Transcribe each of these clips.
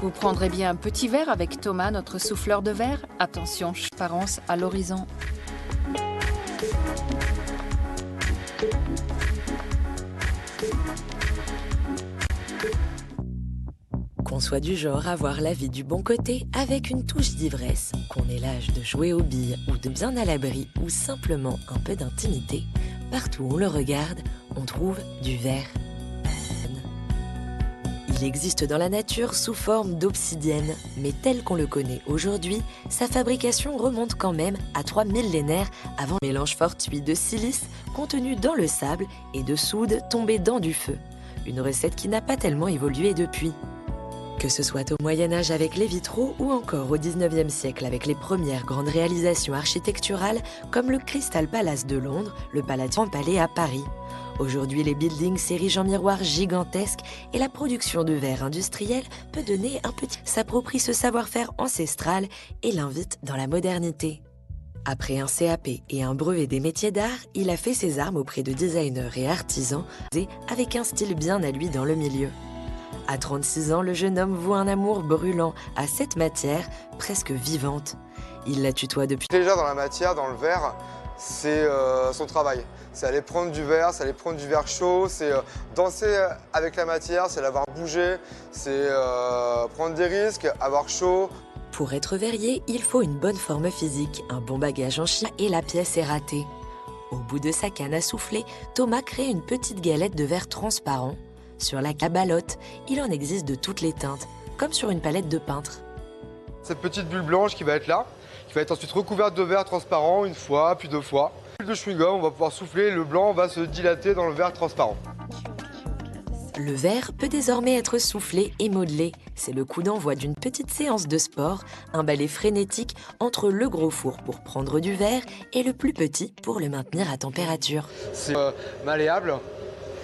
Vous prendrez bien un petit verre avec Thomas, notre souffleur de verre. Attention, transparence à l'horizon. Qu'on soit du genre à voir la vie du bon côté avec une touche d'ivresse, qu'on ait l'âge de jouer aux billes ou de bien à l'abri ou simplement un peu d'intimité, partout où on le regarde, on trouve du verre. Il existe dans la nature sous forme d'obsidienne, mais tel qu'on le connaît aujourd'hui, sa fabrication remonte quand même à 3 millénaires avant le mélange fortuit de silice contenu dans le sable et de soude tombée dans du feu. Une recette qui n'a pas tellement évolué depuis. Que ce soit au Moyen-Âge avec les vitraux ou encore au XIXe siècle avec les premières grandes réalisations architecturales comme le Crystal Palace de Londres, le Palladium Palais à Paris. Aujourd'hui, les buildings s'érigent en miroirs gigantesques et la production de verre industriel peut donner un petit... s'approprie ce savoir-faire ancestral et l'invite dans la modernité. Après un CAP et un brevet des métiers d'art, il a fait ses armes auprès de designers et artisans avec un style bien à lui dans le milieu. À 36 ans, le jeune homme voue un amour brûlant à cette matière presque vivante. Il la tutoie depuis... Déjà dans la matière, dans le verre, c'est son travail. C'est aller prendre du verre, c'est aller prendre du verre chaud, c'est danser avec la matière, c'est l'avoir bougé, c'est prendre des risques, avoir chaud. Pour être verrier, il faut une bonne forme physique, un bon bagage en chine et la pièce est ratée. Au bout de sa canne à souffler, Thomas crée une petite galette de verre transparent. Sur la cabalotte, il en existe de toutes les teintes, comme sur une palette de peintre. Cette petite bulle blanche qui va être là, qui va être ensuite recouverte de verre transparent une fois, puis deux fois. Bulle de chewing-gum, on va pouvoir souffler, le blanc va se dilater dans le verre transparent. Le verre peut désormais être soufflé et modelé. C'est le coup d'envoi d'une petite séance de sport, un balai frénétique entre le gros four pour prendre du verre et le plus petit pour le maintenir à température. C'est malléable.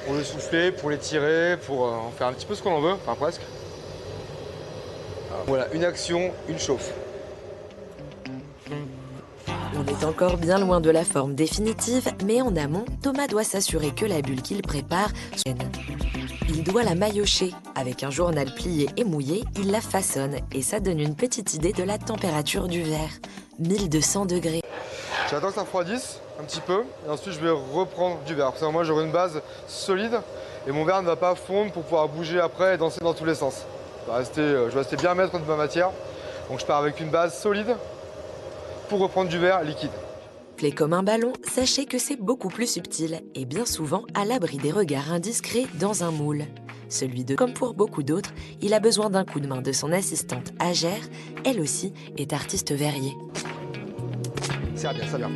Pour le souffler, pour l'étirer, pour en faire un petit peu ce qu'on en veut, enfin presque. Voilà, une action, une chauffe. On est encore bien loin de la forme définitive, mais en amont, Thomas doit s'assurer que la bulle qu'il prépare soit saine. Il doit la maillotcher. Avec un journal plié et mouillé, il la façonne et ça donne une petite idée de la température du verre. 1200 degrés. J'attends que ça refroidisse un petit peu et ensuite je vais reprendre du verre. Parce que moi j'aurai une base solide et mon verre ne va pas fondre pour pouvoir bouger après et danser dans tous les sens. Je vais rester bien maître de ma matière. Donc je pars avec une base solide pour reprendre du verre liquide. Gonflé comme un ballon, sachez que c'est beaucoup plus subtil et bien souvent à l'abri des regards indiscrets dans un moule. Celui de, comme pour beaucoup d'autres, il a besoin d'un coup de main de son assistante Agère, elle aussi est artiste verrier. Ça vient, ça vient.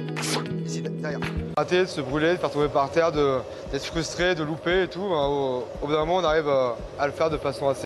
Ici, derrière. Rater, de se brûler, de faire tomber par terre, d'être frustré, de louper et tout. Au bout d'un moment, on arrive à le faire de façon assez...